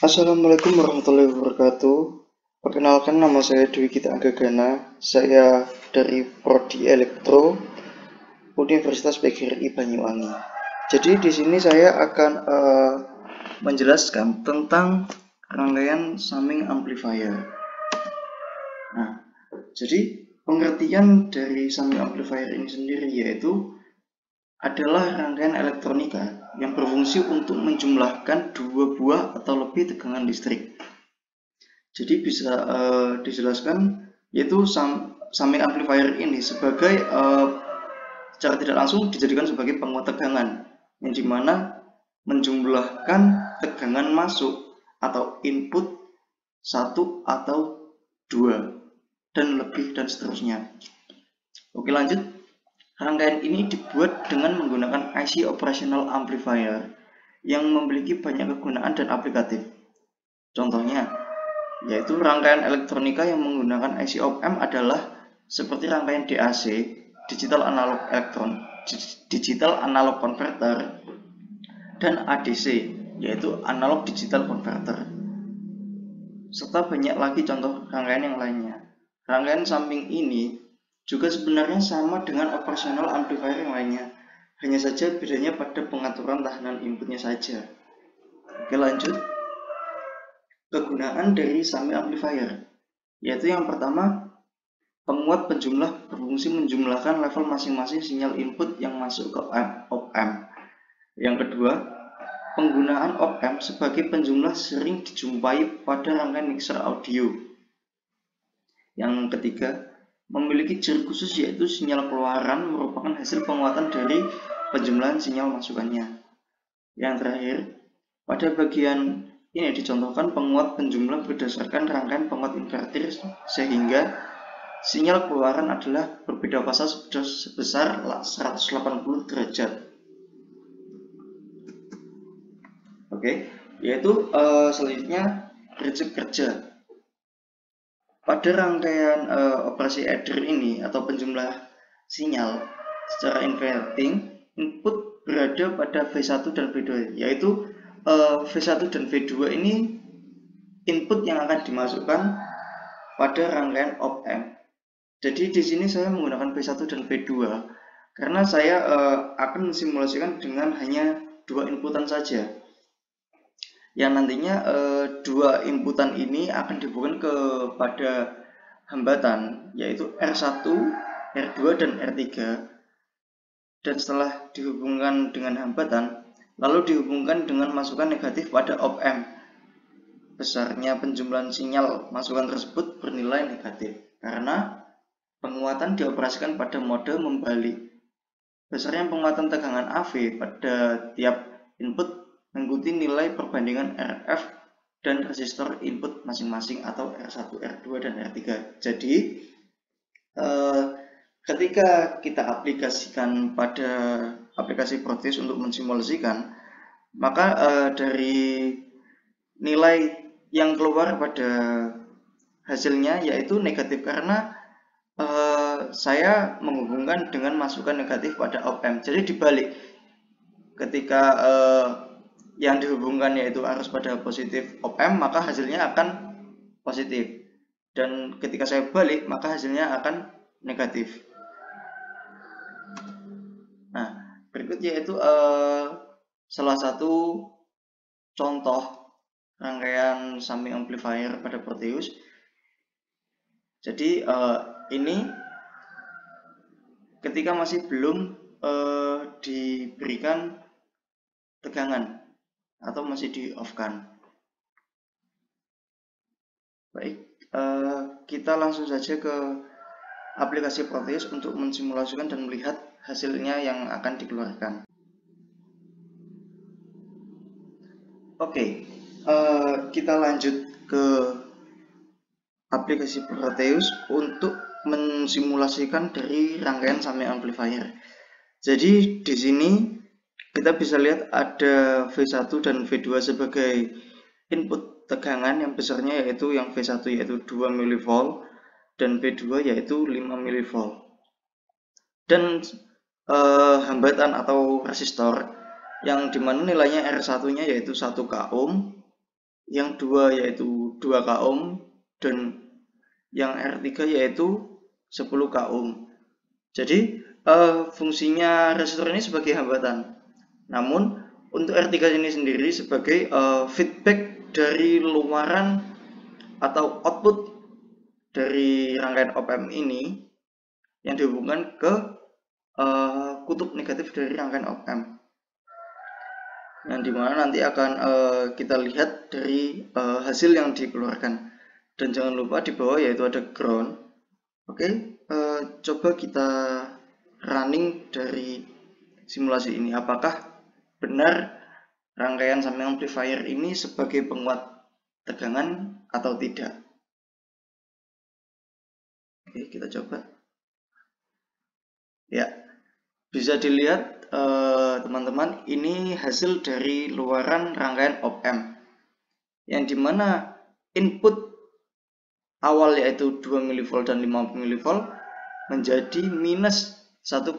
Assalamualaikum warahmatullahi wabarakatuh. Perkenalkan, nama saya Dwi Gita Anggagana. Saya dari Prodi Elektro Universitas PGRI Banyuwangi. Jadi di sini saya akan menjelaskan tentang rangkaian summing amplifier. Nah, jadi pengertian dari summing amplifier ini sendiri yaitu adalah rangkaian elektronika yang berfungsi untuk menjumlahkan dua buah atau lebih tegangan listrik. Jadi bisa dijelaskan yaitu summing amplifier ini sebagai secara tidak langsung dijadikan sebagai penguat tegangan yang dimana menjumlahkan tegangan masuk atau input satu atau dua dan lebih dan seterusnya. Oke, lanjut. Rangkaian ini dibuat dengan menggunakan IC operational amplifier yang memiliki banyak kegunaan dan aplikatif. Contohnya, yaitu rangkaian elektronika yang menggunakan IC op-amp adalah seperti rangkaian DAC, digital analog converter, dan ADC, yaitu analog digital converter. Serta banyak lagi contoh rangkaian yang lainnya. Rangkaian summing ini juga sebenarnya sama dengan operational amplifier yang lainnya, hanya saja bedanya pada pengaturan tahanan inputnya saja. Oke, lanjut. Kegunaan dari summing amplifier, yaitu yang pertama, penguat penjumlah berfungsi menjumlahkan level masing-masing sinyal input yang masuk ke op-amp. Yang kedua, penggunaan op-amp sebagai penjumlah sering dijumpai pada rangkaian mixer audio. Yang ketiga, memiliki ciri khusus yaitu sinyal keluaran merupakan hasil penguatan dari penjumlahan sinyal masukannya. Yang terakhir, pada bagian ini dicontohkan penguat penjumlah berdasarkan rangkaian penguat inverter sehingga sinyal keluaran adalah berbeda fase sebesar 180 derajat. Oke, yaitu selanjutnya prinsip kerja. Pada rangkaian operasi adder ini atau penjumlah sinyal secara inverting, input berada pada V1 dan V2, yaitu V1 dan V2 ini input yang akan dimasukkan pada rangkaian op-amp. Jadi di sini saya menggunakan V1 dan V2 karena saya akan mensimulasikan dengan hanya dua inputan saja. Yang nantinya dua inputan ini akan dihubungkan kepada hambatan yaitu R1, R2 dan R3, dan setelah dihubungkan dengan hambatan lalu dihubungkan dengan masukan negatif pada op-amp. Besarnya penjumlahan sinyal masukan tersebut bernilai negatif karena penguatan dioperasikan pada mode membalik. Besarnya penguatan tegangan AV pada tiap input mengikuti nilai perbandingan RF dan resistor input masing-masing atau R1, R2, dan R3. Jadi ketika kita aplikasikan pada aplikasi Proteus untuk mensimulasikan, maka dari nilai yang keluar pada hasilnya yaitu negatif karena saya menghubungkan dengan masukan negatif pada op-amp. Jadi dibalik, ketika yang dihubungkan yaitu arus pada positif op-amp, maka hasilnya akan positif, dan ketika saya balik maka hasilnya akan negatif. Nah, berikut yaitu salah satu contoh rangkaian summing amplifier pada Proteus. Jadi ini ketika masih belum diberikan tegangan atau masih di off-kan. Baik, kita langsung saja ke aplikasi Proteus untuk mensimulasikan dan melihat hasilnya yang akan dikeluarkan. Oke, kita lanjut ke aplikasi Proteus untuk mensimulasikan dari rangkaian summing amplifier. Jadi di sini kita bisa lihat ada V1 dan V2 sebagai input tegangan yang besarnya yaitu yang V1 yaitu 2 mV dan V2 yaitu 5 mV. Dan hambatan atau resistor yang dimana nilainya R1 nya yaitu 1 k ohm, yang 2 yaitu 2 k ohm, dan yang R3 yaitu 10 k ohm. Jadi fungsinya resistor ini sebagai hambatan, namun untuk R3 ini sendiri sebagai feedback dari luaran atau output dari rangkaian op-amp ini yang dihubungkan ke kutub negatif dari rangkaian op-amp, yang dimana nanti akan kita lihat dari hasil yang dikeluarkan. Dan jangan lupa di bawah yaitu ada ground. Oke, coba kita running dari simulasi ini, apakah benar rangkaian summing amplifier ini sebagai penguat tegangan atau tidak. Oke, kita coba. Ya, bisa dilihat teman-teman, ini hasil dari luaran rangkaian op-amp, yang dimana input awal yaitu 2 mV dan 5 mV menjadi minus 1,85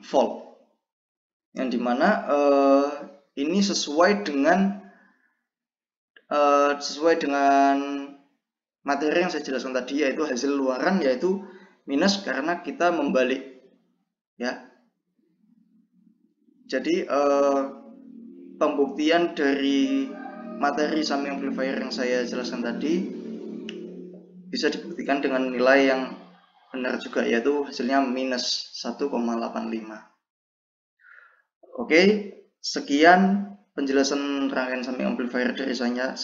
volt, yang dimana ini sesuai dengan materi yang saya jelaskan tadi, yaitu hasil luaran yaitu minus karena kita membalik, ya. Jadi pembuktian dari materi summing amplifier yang saya jelaskan tadi bisa dibuktikan dengan nilai yang benar juga, yaitu hasilnya minus 1,85. Oke, sekian penjelasan rangkaian summing amplifier dari saya.